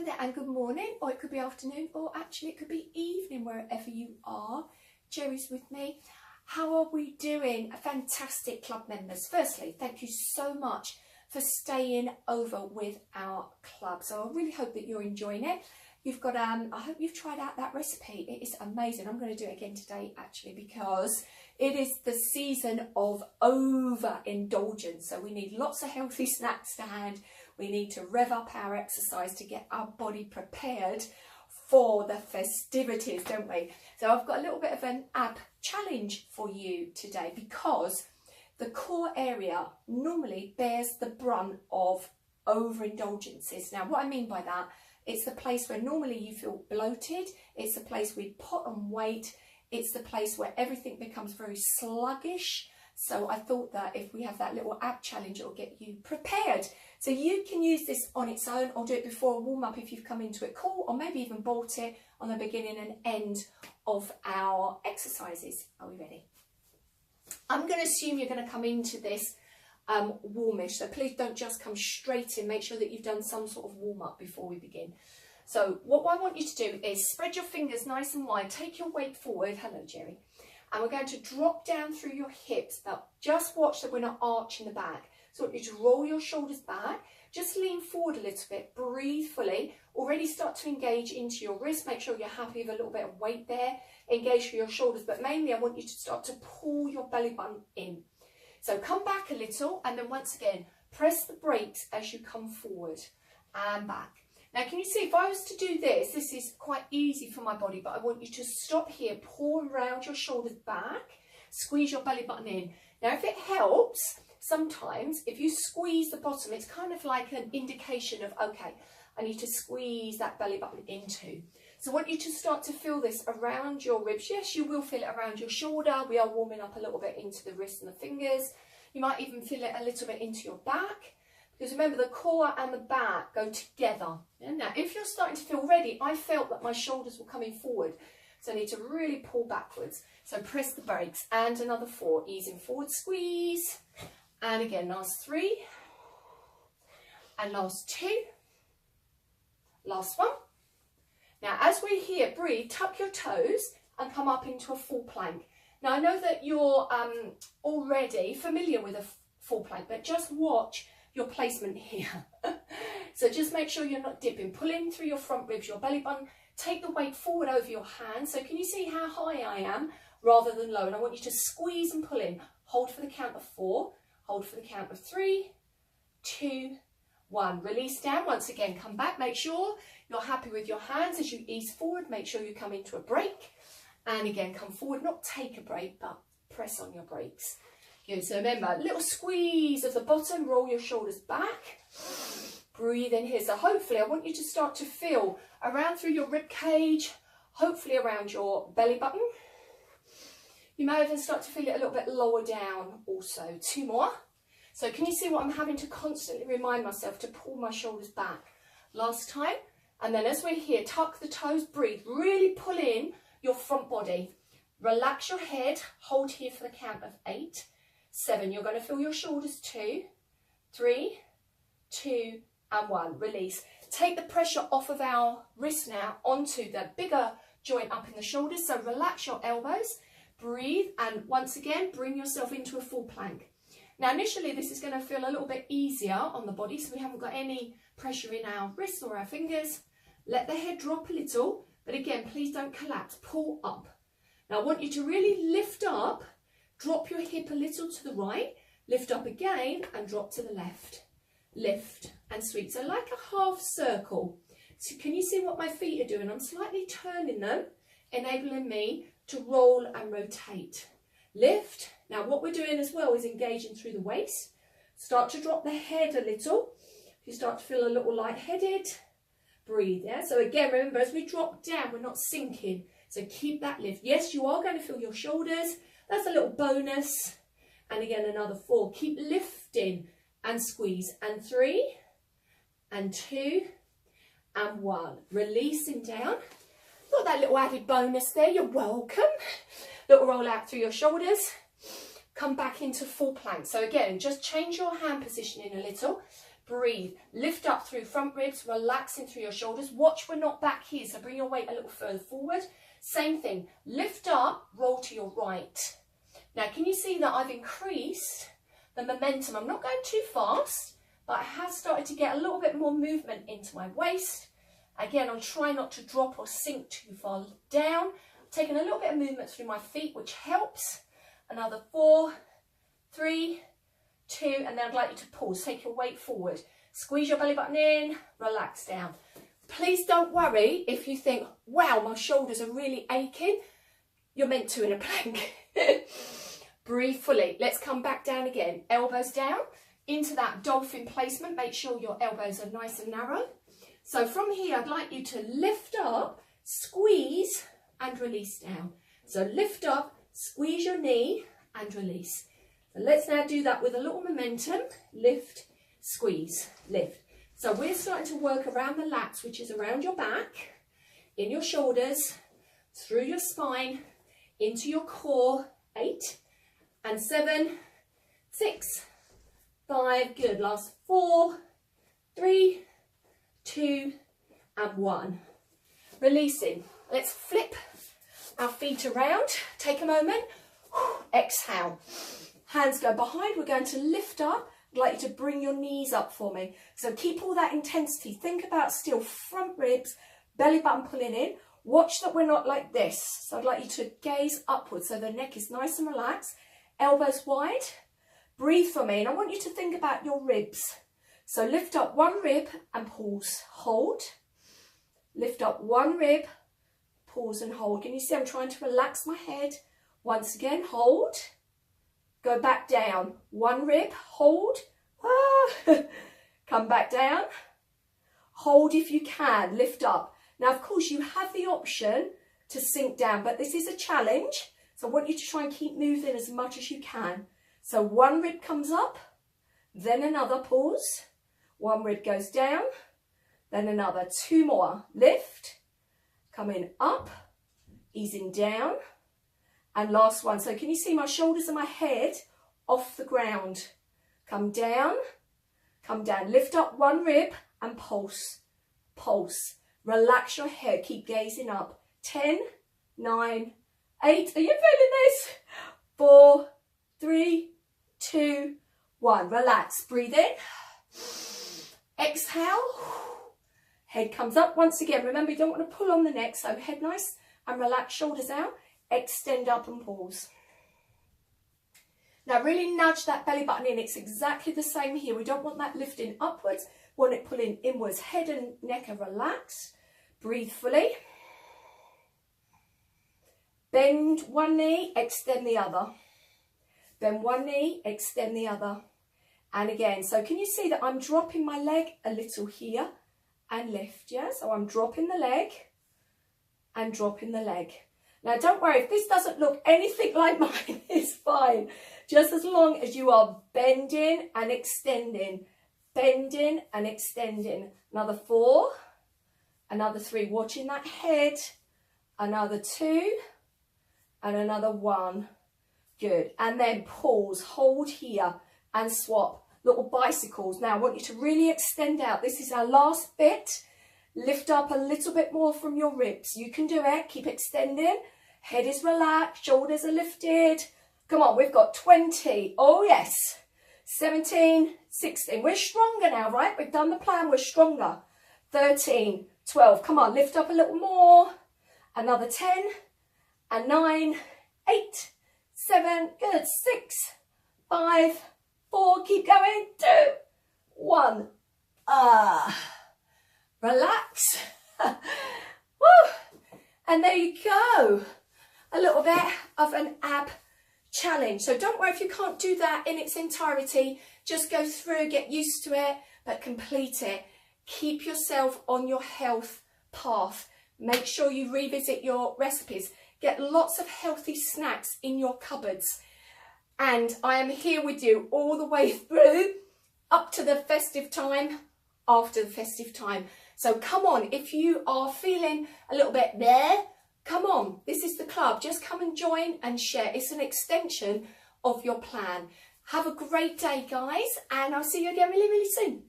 Hello there and good morning, or it could be afternoon, or actually it could be evening wherever you are. Jerry's with me. How are we doing? Fantastic club members. Firstly, thank you so much for staying over with our club. So I really hope that you're enjoying it. You've got, I hope you've tried out that recipe. It is amazing. I'm going to do it again today actually because it is the season of overindulgence. So we need lots of healthy snacks to hand. We need to rev up our exercise to get our body prepared for the festivities, don't we? So I've got a little bit of an ab challenge for you today because the core area normally bears the brunt of overindulgences. Now, what I mean by that, it's the place where normally you feel bloated. It's the place we put on weight. It's the place where everything becomes very sluggish. So I thought that if we have that little ab challenge, it'll get you prepared. So you can use this on its own or do it before a warm up if you've come into it cool, or maybe even bought it on the beginning and end of our exercises. Are we ready? I'm going to assume you're going to come into this warmish, so please don't just come straight in. Make sure that you've done some sort of warm up before we begin. So what I want you to do is spread your fingers nice and wide, take your weight forward. Hello, Jerry. And we're going to drop down through your hips, but just watch that we're not arching the back. So I want you to roll your shoulders back, just lean forward a little bit, breathe fully, already start to engage into your wrist. Make sure you're happy with a little bit of weight there, engage through your shoulders, but mainly I want you to start to pull your belly button in. So come back a little, and then once again, press the brakes as you come forward and back. Now, can you see, if I was to do this, this is quite easy for my body, but I want you to stop here, pull around your shoulders back, squeeze your belly button in. Now, if it helps, sometimes if you squeeze the bottom, it's kind of like an indication of, okay, I need to squeeze that belly button into. So I want you to start to feel this around your ribs. Yes, you will feel it around your shoulder. We are warming up a little bit into the wrists and the fingers. You might even feel it a little bit into your back. Because remember, the core and the back go together. And now, if you're starting to feel ready, I felt that my shoulders were coming forward. So I need to really pull backwards. So press the brakes. And another 4. Easing forward, squeeze. And again, last 3. And last 2. Last 1. Now, as we're here, breathe, tuck your toes and come up into a full plank. Now, I know that you're already familiar with a full plank, but just watch your placement here. So just make sure you're not dipping. Pull in through your front ribs, your belly button. Take the weight forward over your hands. So can you see how high I am rather than low? And I want you to squeeze and pull in. Hold for the count of 4. Hold for the count of 3, 2, 1. Release down. Once again, come back. Make sure you're happy with your hands as you ease forward. Make sure you come into a break. And again, come forward. Not take a break, but press on your brakes. Good, so remember, a little squeeze of the bottom, roll your shoulders back, breathe in here. So hopefully I want you to start to feel around through your rib cage, hopefully around your belly button. You may even start to feel it a little bit lower down also. 2 more. So can you see what I'm having to constantly remind myself to pull my shoulders back? Last time. And then as we're here, tuck the toes, breathe, really pull in your front body. Relax your head, hold here for the count of 8. 7, you're going to feel your shoulders. 2, 3, 2, and 1. Release. Take the pressure off of our wrist now onto the bigger joint up in the shoulders. So relax your elbows, breathe, and once again, bring yourself into a full plank. Now, initially, this is going to feel a little bit easier on the body, so we haven't got any pressure in our wrists or our fingers. Let the head drop a little, but again, please don't collapse. Pull up. Now, I want you to really lift up. Drop your hip a little to the right, lift up again and drop to the left. Lift and sweep. So like a half circle. So can you see what my feet are doing? I'm slightly turning them, enabling me to roll and rotate. Lift. Now what we're doing as well is engaging through the waist. Start to drop the head a little. If you start to feel a little lightheaded, breathe. Yeah. So again, remember, as we drop down, we're not sinking. So keep that lift. Yes, you are going to feel your shoulders. That's a little bonus. And again, another 4. Keep lifting and squeeze. And 3, and 2, and 1. Releasing down. Got that little added bonus there. You're welcome. Little roll out through your shoulders. Come back into full plank. So again, just change your hand positioning a little. Breathe. Lift up through front ribs, relaxing through your shoulders. Watch we're not back here, so bring your weight a little further forward. Same thing. Lift up, roll to your right. Now, can you see that I've increased the momentum? I'm not going too fast, but I have started to get a little bit more movement into my waist. Again, I'm trying not to drop or sink too far down. Taking a little bit of movement through my feet, which helps. Another 4, 3, 2, and then I'd like you to pause. Take your weight forward. Squeeze your belly button in, relax down. Please don't worry if you think, wow, my shoulders are really aching. You're meant to in a plank. Breathe fully. Let's come back down again. Elbows down into that dolphin placement. Make sure your elbows are nice and narrow. So from here, I'd like you to lift up, squeeze, and release down. So lift up, squeeze your knee, and release. So let's now do that with a little momentum. Lift, squeeze, lift. So we're starting to work around the lats, which is around your back, in your shoulders, through your spine, into your core. 8 and 7, 6, 5, good. Last 4, 3, 2, and 1. Releasing. Let's flip our feet around. Take a moment. Exhale. Hands go behind. We're going to lift up. I'd like you to bring your knees up for me. So keep all that intensity. Think about still front ribs, belly button pulling in. Watch that we're not like this. So I'd like you to gaze upwards so the neck is nice and relaxed. Elbows wide. Breathe for me. And I want you to think about your ribs. So lift up one rib and pause. Hold. Lift up one rib, pause and hold. Can you see I'm trying to relax my head? Once again, hold. Go back down. One rib, hold. Come back down. Hold if you can. Lift up. Now, of course, you have the option to sink down, but this is a challenge. So I want you to try and keep moving as much as you can. So one rib comes up, then another, pause. One rib goes down, then another. 2 more. Lift, coming up, easing down, and last one. So can you see my shoulders and my head off the ground? Come down, lift up one rib and pulse, pulse. Relax your head, keep gazing up. 10, 9, 8, are you feeling this? 4, 3, 2, 1. Relax, breathe in. Exhale. Head comes up once again. Remember, you don't want to pull on the neck, so head nice and relax, shoulders out. Extend up and pause. Now really nudge that belly button in. It's exactly the same here. We don't want that lifting upwards. We want it pulling inwards. Head and neck are relaxed. Breathe fully. Bend one knee, extend the other. Bend one knee, extend the other. And again, so can you see that I'm dropping my leg a little here and lift, yeah? So I'm dropping the leg and dropping the leg. Now don't worry, if this doesn't look anything like mine, it's fine. Just as long as you are bending and extending, bending and extending. Another 4, another 3, watching that head, another 2, and another 1. Good. And then pause, hold here and swap. Little bicycles. Now I want you to really extend out. This is our last bit. Lift up a little bit more from your ribs. You can do it. Keep extending. Head is relaxed. Shoulders are lifted. Come on, we've got 20. Oh yes. 17, 16. We're stronger now, right? We've done the plan. We're stronger. 13, 12. Come on, lift up a little more. Another 10 and 9, 8, 7. Good. 6, 5, 4. Keep going. 2, 1. Relax. Woo. And there you go. A little bit of an ab challenge. So don't worry if you can't do that in its entirety. Just go through, get used to it, but complete it. Keep yourself on your health path. Make sure you revisit your recipes. Get lots of healthy snacks in your cupboards. And I am here with you all the way through, up to the festive time, after the festive time. So come on, if you are feeling a little bit there, come on, this is the club. Just come and join and share. It's an extension of your plan. Have a great day, guys, and I'll see you again really, really soon.